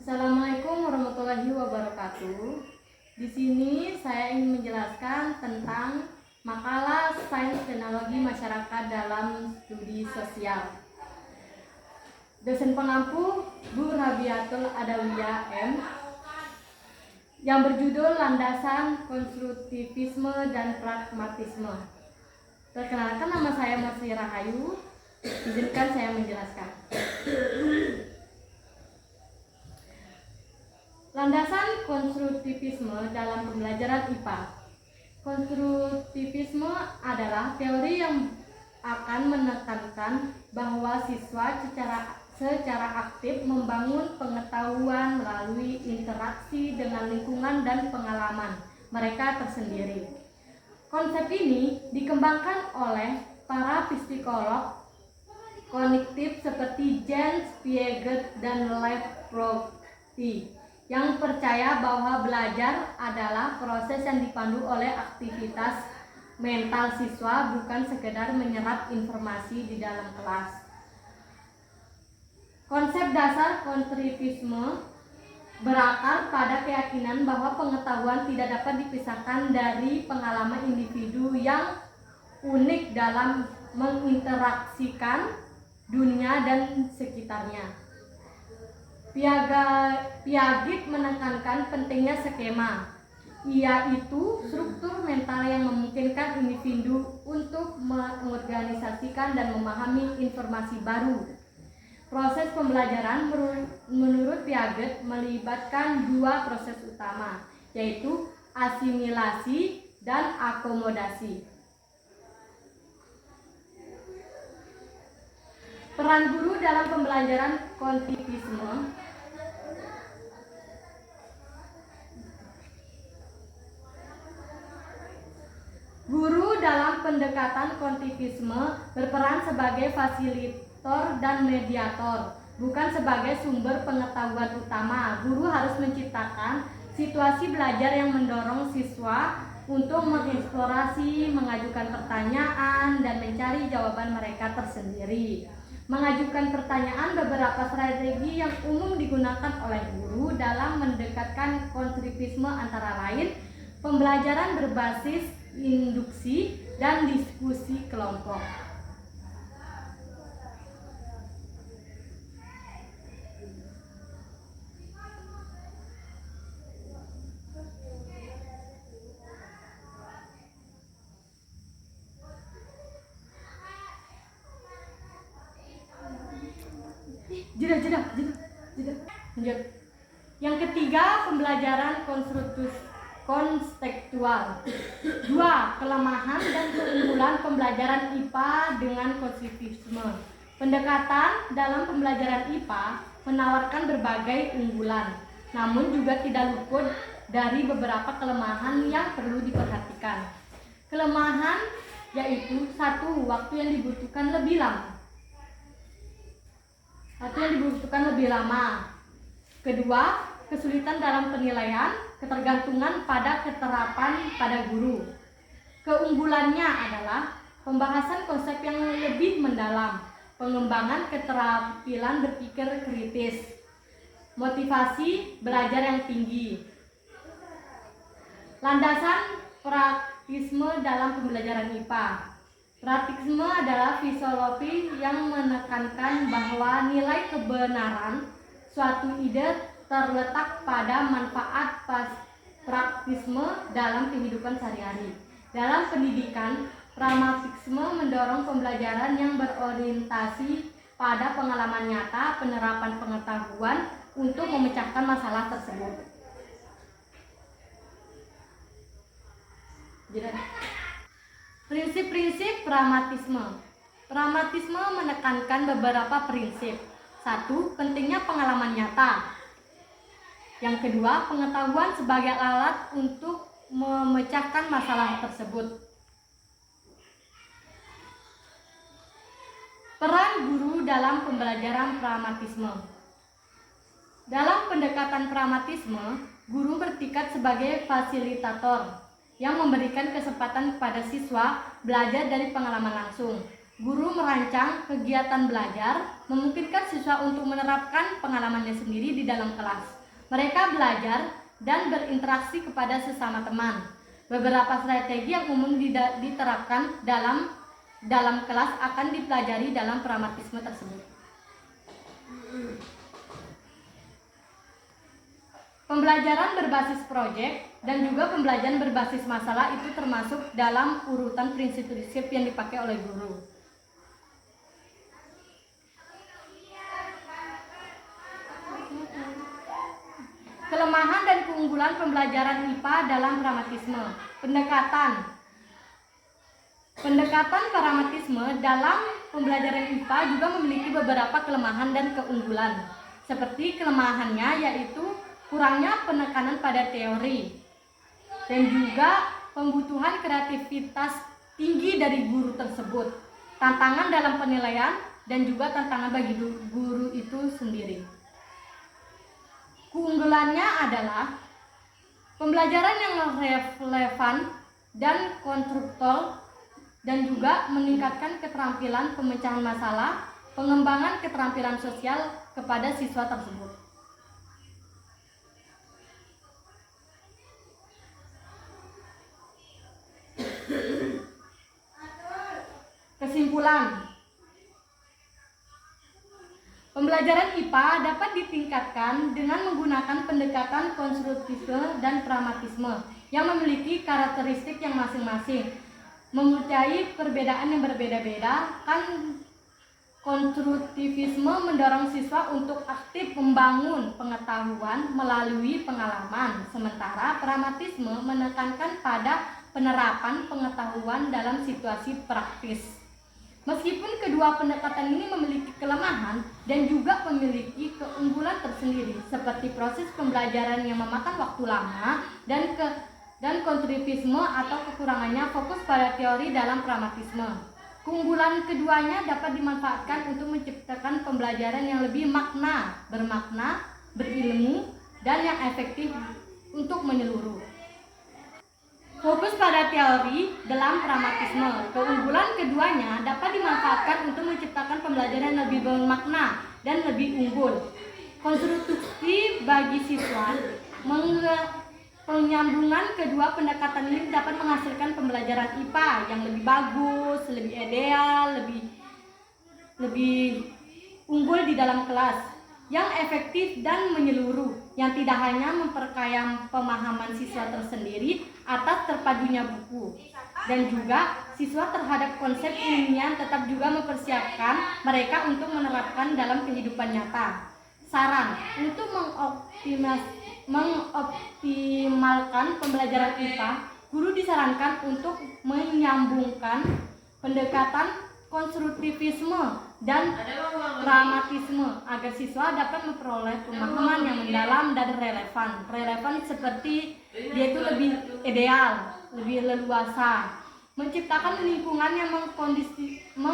Assalamualaikum warahmatullahi wabarakatuh. Di sini saya ingin menjelaskan tentang makalah Sains Teknologi Masyarakat dalam Studi Sosial. Dosen pengampu Bu Rabiatul Adawiyah M yang berjudul Landasan Konstruktivisme dan Pragmatisme. Perkenalkan, nama saya Masri Rahayu. Izinkan saya menjelaskan. Landasan konstruktivisme dalam pembelajaran IPA. Konstruktivisme adalah teori yang akan menekankan bahwa siswa secara aktif membangun pengetahuan melalui interaksi dengan lingkungan dan pengalaman mereka tersendiri. Konsep ini dikembangkan oleh para psikolog kognitif seperti Jens Piaget dan Lev Protsky yang percaya bahwa belajar adalah proses yang dipandu oleh aktivitas mental siswa, bukan sekedar menyerap informasi di dalam kelas. Konsep dasar konstruktivisme berakar pada keyakinan bahwa pengetahuan tidak dapat dipisahkan dari pengalaman individu yang unik dalam menginteraksikan dunia dan sekitarnya. Piaget menekankan pentingnya skema, yaitu struktur mental yang memungkinkan individu untuk mengorganisasikan dan memahami informasi baru. Proses pembelajaran menurut Piaget melibatkan dua proses utama, yaitu asimilasi dan akomodasi. Peran guru dalam pembelajaran konstruktivisme. Guru dalam pendekatan konstruktivisme berperan sebagai fasilitator dan mediator, bukan sebagai sumber pengetahuan utama. Guru harus menciptakan situasi belajar yang mendorong siswa untuk mengeksplorasi, mengajukan pertanyaan, dan mencari jawaban mereka tersendiri. Mengajukan pertanyaan beberapa strategi yang umum digunakan oleh guru dalam mendekatkan konstruktivisme antara lain pembelajaran berbasis induksi dan diskusi kelompok. Jeda. Lanjut. Yang ketiga, pembelajaran konstekstual. 2. Kelemahan dan keunggulan pembelajaran IPA dengan konstruktivisme. Pendekatan dalam pembelajaran IPA menawarkan berbagai unggulan, namun juga tidak luput dari beberapa kelemahan yang perlu diperhatikan. Kelemahan yaitu 1. Waktu yang dibutuhkan lebih lama. Kedua, kesulitan dalam penilaian, ketergantungan pada keterapan pada guru. Keunggulannya adalah pembahasan konsep yang lebih mendalam, pengembangan keterampilan berpikir kritis, motivasi belajar yang tinggi. Landasan praktisme dalam pembelajaran IPA. Praktisme adalah filosofi yang menekankan bahwa nilai kebenaran suatu ide terletak pada manfaat praktisme dalam kehidupan sehari-hari. Dalam pendidikan, pragmatisme mendorong pembelajaran yang berorientasi pada pengalaman nyata, penerapan pengetahuan untuk memecahkan masalah tersebut. Prinsip-prinsip pragmatisme. Pragmatisme menekankan beberapa prinsip. 1. Pentingnya pengalaman nyata. Yang kedua, pengetahuan sebagai alat untuk memecahkan masalah tersebut. Peran guru dalam pembelajaran pragmatisme. Dalam pendekatan pragmatisme, guru bertindak sebagai fasilitator yang memberikan kesempatan kepada siswa belajar dari pengalaman langsung. guru merancang kegiatan belajar, memungkinkan siswa untuk menerapkan pengalamannya sendiri di dalam kelas. Mereka belajar dan berinteraksi kepada sesama teman. Beberapa strategi yang umum diterapkan dalam kelas akan dipelajari dalam pragmatisme tersebut. Pembelajaran berbasis proyek dan juga pembelajaran berbasis masalah itu termasuk dalam urutan prinsip-prinsip yang dipakai oleh guru. Kelemahan dan keunggulan pembelajaran IPA dalam pragmatisme. Pendekatan pragmatisme dalam pembelajaran IPA juga memiliki beberapa kelemahan dan keunggulan. Seperti kelemahannya yaitu kurangnya penekanan pada teori dan juga pembutuhan kreativitas tinggi dari guru tersebut, tantangan dalam penilaian dan juga tantangan bagi guru itu sendiri. Keunggulannya adalah pembelajaran yang relevan dan konstruktif dan juga meningkatkan keterampilan pemecahan masalah, pengembangan keterampilan sosial kepada siswa tersebut. Kesimpulan, pembelajaran IPA dapat ditingkatkan dengan menggunakan pendekatan konstruktivisme dan pragmatisme yang memiliki karakteristik yang masing-masing. Mempercayai perbedaan yang berbeda-beda, konstruktivisme mendorong siswa untuk aktif membangun pengetahuan melalui pengalaman, sementara pragmatisme menekankan pada penerapan pengetahuan dalam situasi praktis. Meskipun kedua pendekatan ini memiliki kelemahan dan juga memiliki keunggulan tersendiri, seperti proses pembelajaran yang memakan waktu lama dan konstruktivisme atau kekurangannya fokus pada teori dalam pragmatisme. Keunggulan keduanya dapat dimanfaatkan untuk menciptakan pembelajaran yang lebih bermakna, berilmu, dan yang efektif untuk menyeluruh. Fokus pada teori dalam pragmatisme. Keunggulan keduanya dapat dimanfaatkan untuk menciptakan pembelajaran yang lebih bermakna dan lebih unggul. Konstruksi bagi siswa. Penyambungan kedua pendekatan ini dapat menghasilkan pembelajaran IPA yang lebih bagus, lebih ideal, lebih unggul di dalam kelas, yang efektif dan menyeluruh, yang tidak hanya memperkaya pemahaman siswa tersendiri atas terpadunya buku, dan juga siswa terhadap konsep ilmiah tetap juga mempersiapkan mereka untuk menerapkan dalam kehidupan nyata. Saran untuk mengoptimalkan pembelajaran IPA, guru disarankan untuk menyambungkan pendekatan konstruktivisme dan pragmatisme agar siswa dapat memperoleh pemahaman yang mendalam dan relevan. Relevan seperti dia itu lebih ideal, lebih leluasa, menciptakan lingkungan yang